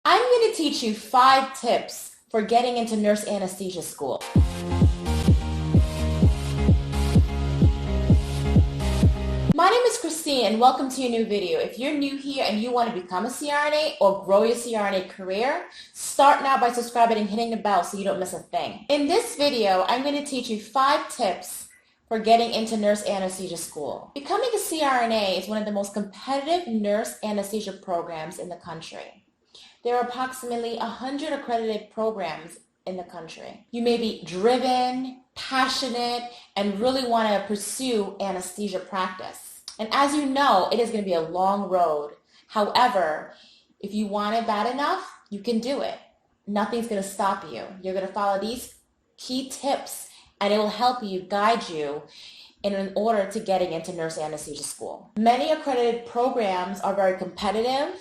I'm going to teach you 5 tips for getting into nurse anesthesia school. My name is Christine and welcome to your new video. If you're new here and you want to become a CRNA or grow your CRNA career, start now by subscribing and hitting the bell so you don't miss a thing. In this video, I'm going to teach you 5 tips for getting into nurse anesthesia school. Becoming a CRNA is one of the most competitive nurse anesthesia programs in the country. There are approximately 100 accredited programs in the country. You may be driven, passionate, and really want to pursue anesthesia practice. And as you know, it is going to be a long road. However, if you want it bad enough, you can do it. Nothing's going to stop you. You're going to follow these key tips and it will help you, guide you in order to getting into nurse anesthesia school. Many accredited programs are very competitive.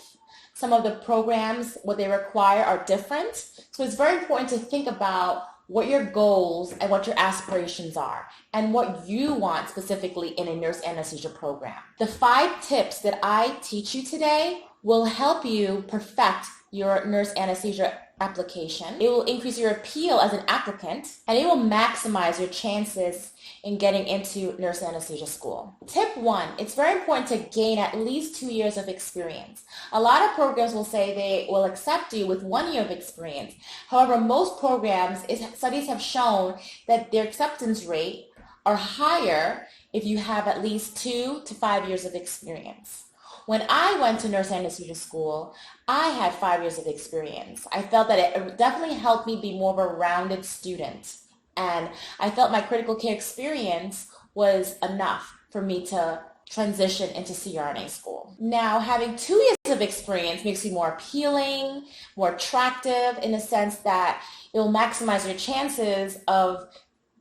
Some of the programs, what they require are different. So it's very important to think about what your goals and what your aspirations are and what you want specifically in a nurse anesthesia program. The 5 tips that I teach you today will help you perfect your nurse anesthesia application. It will increase your appeal as an applicant and it will maximize your chances in getting into nurse anesthesia school. Tip 1, it's very important to gain at least 2 years of experience. A lot of programs will say they will accept you with 1 year of experience. However, most programs, studies have shown that their acceptance rate are higher if you have at least 2 to 5 years of experience. When I went to nurse anesthesia school, I had 5 years of experience. I felt that it definitely helped me be more of a rounded student. And I felt my critical care experience was enough for me to transition into CRNA school. Now, having 2 years of experience makes you more appealing, more attractive in the sense that it will maximize your chances of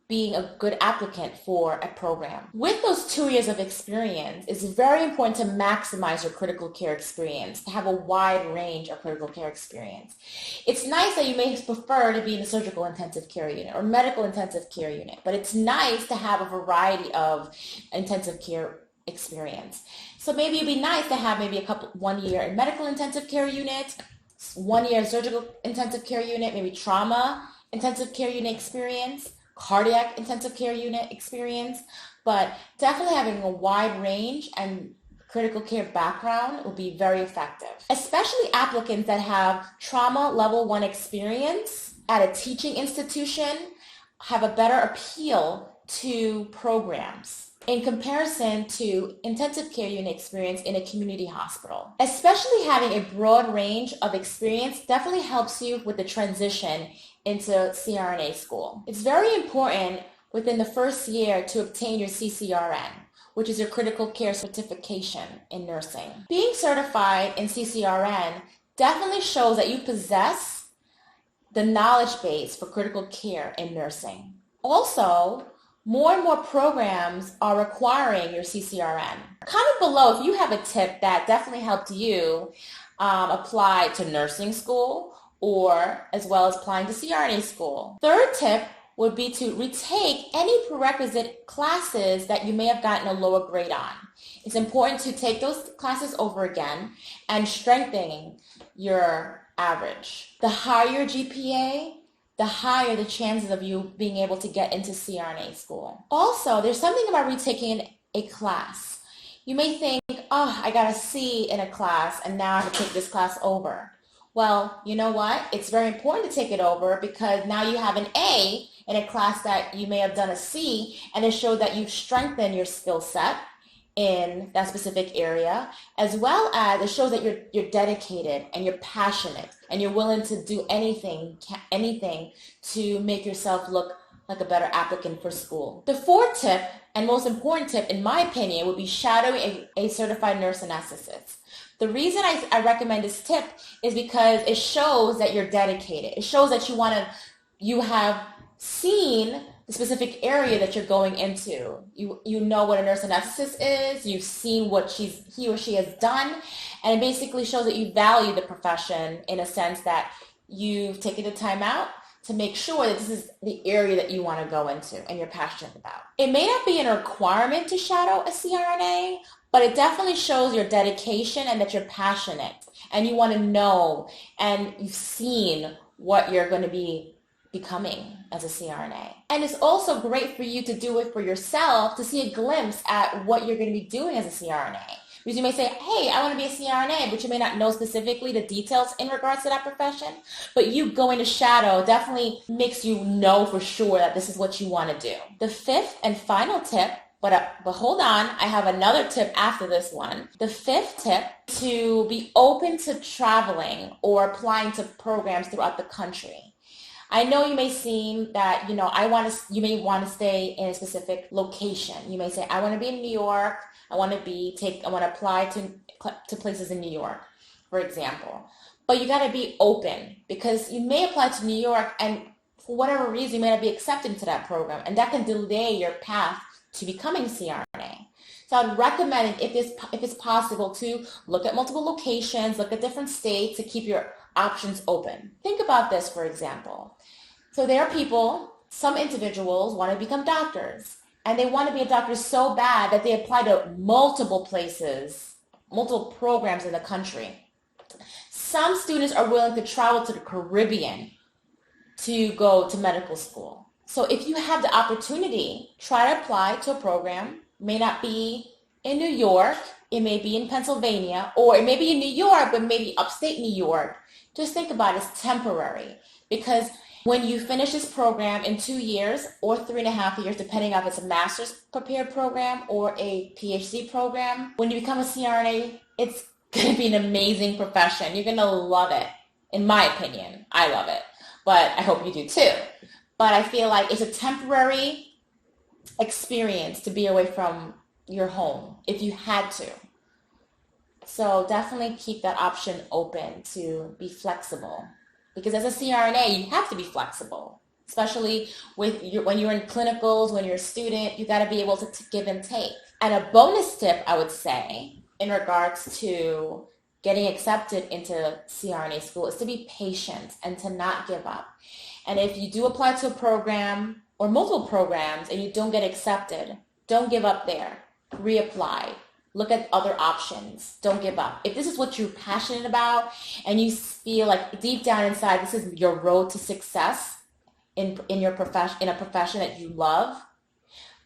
being a good applicant for a program. With those 2 years of experience, it's very important to maximize your critical care experience, to have a wide range of critical care experience. It's nice that you may prefer to be in a surgical intensive care unit or medical intensive care unit, but it's nice to have a variety of intensive care experience. So maybe it'd be nice to have maybe 1 year in medical intensive care unit, 1 year in surgical intensive care unit, maybe trauma intensive care unit experience, cardiac intensive care unit experience, but definitely having a wide range and critical care background will be very effective. Especially applicants that have trauma level 1 experience at a teaching institution have a better appeal to programs in comparison to intensive care unit experience in a community hospital. Especially having a broad range of experience definitely helps you with the transition into CRNA school. It's very important within the first year to obtain your CCRN, which is your critical care certification in nursing. Being certified in CCRN definitely shows that you possess the knowledge base for critical care in nursing. Also, more and more programs are requiring your CCRN. Comment below if you have a tip that definitely helped you apply to nursing school or as well as applying to CRNA school. Third tip would be to retake any prerequisite classes that you may have gotten a lower grade on. It's important to take those classes over again and strengthening your average. The higher your GPA, the higher the chances of you being able to get into CRNA school. Also, there's something about retaking a class. You may think, oh, I got a C in a class and now I have to take this class over. Well, you know what? It's very important to take it over because now you have an A in a class that you may have done a C, and it showed that you've strengthened your skill set in that specific area, as well as it shows that you're dedicated and you're passionate and you're willing to do anything to make yourself look like a better applicant for school. The 4th tip and most important tip, in my opinion, would be shadowing a certified nurse anesthetist. The reason I recommend this tip is because it shows that you're dedicated. It shows that you have seen the specific area that you're going into. You know what a nurse anesthetist is, you've seen what he or she has done, and it basically shows that you value the profession in a sense that you've taken the time out to make sure that this is the area that you want to go into and you're passionate about. It may not be a requirement to shadow a CRNA, but it definitely shows your dedication and that you're passionate and you want to know and you've seen what you're going to be becoming as a CRNA. And it's also great for you to do it for yourself, to see a glimpse at what you're going to be doing as a CRNA. Because you may say, hey, I want to be a CRNA, but you may not know specifically the details in regards to that profession. But you going to shadow definitely makes you know for sure that this is what you want to do. The fifth and final tip, but hold on, I have another tip after this one. The fifth tip, to be open to traveling or applying to programs throughout the country. I know you may seem that, you may want to stay in a specific location. You may say, I want to be in New York. I want to apply to places in New York, for example. But you got to be open, because you may apply to New York and for whatever reason, you may not be accepted into that program, and that can delay your path to becoming CRNA. So I'd recommend, if it's possible, to look at multiple locations, look at different states to keep your options open. Think about this, for example. So there are people, some individuals want to become doctors, and they want to be a doctor so bad that they apply to multiple places, multiple programs in the country. Some students are willing to travel to the Caribbean to go to medical school. So if you have the opportunity, try to apply to a program. It may not be in New York, it may be in Pennsylvania, or it may be in New York, but maybe upstate New York. Just think about it, it's temporary, because when you finish this program in 2 years or 3.5 years, depending on if it's a master's prepared program or a PhD program, when you become a CRNA, it's going to be an amazing profession. You're going to love it. In my opinion, I love it, but I hope you do too. But I feel like it's a temporary experience to be away from your home if you had to. So definitely keep that option open to be flexible, because as a CRNA, you have to be flexible, especially when you're in clinicals, when you're a student, you got to be able to give and take. And a bonus tip, I would say, in regards to getting accepted into CRNA school, is to be patient and to not give up. And if you do apply to a program or multiple programs and you don't get accepted, don't give up there. Reapply. Look at other options. Don't give up. If this is what you're passionate about and you feel like deep down inside this is your road to success in your profession, in a profession that you love,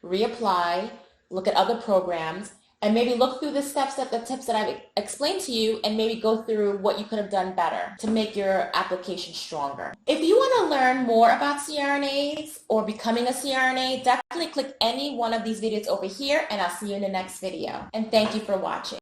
reapply, look at other programs, and maybe look through the tips that I've explained to you, and maybe go through what you could have done better to make your application stronger. If you want to learn more about CRNAs or becoming a CRNA, definitely click any one of these videos over here, and I'll see you in the next video. And thank you for watching.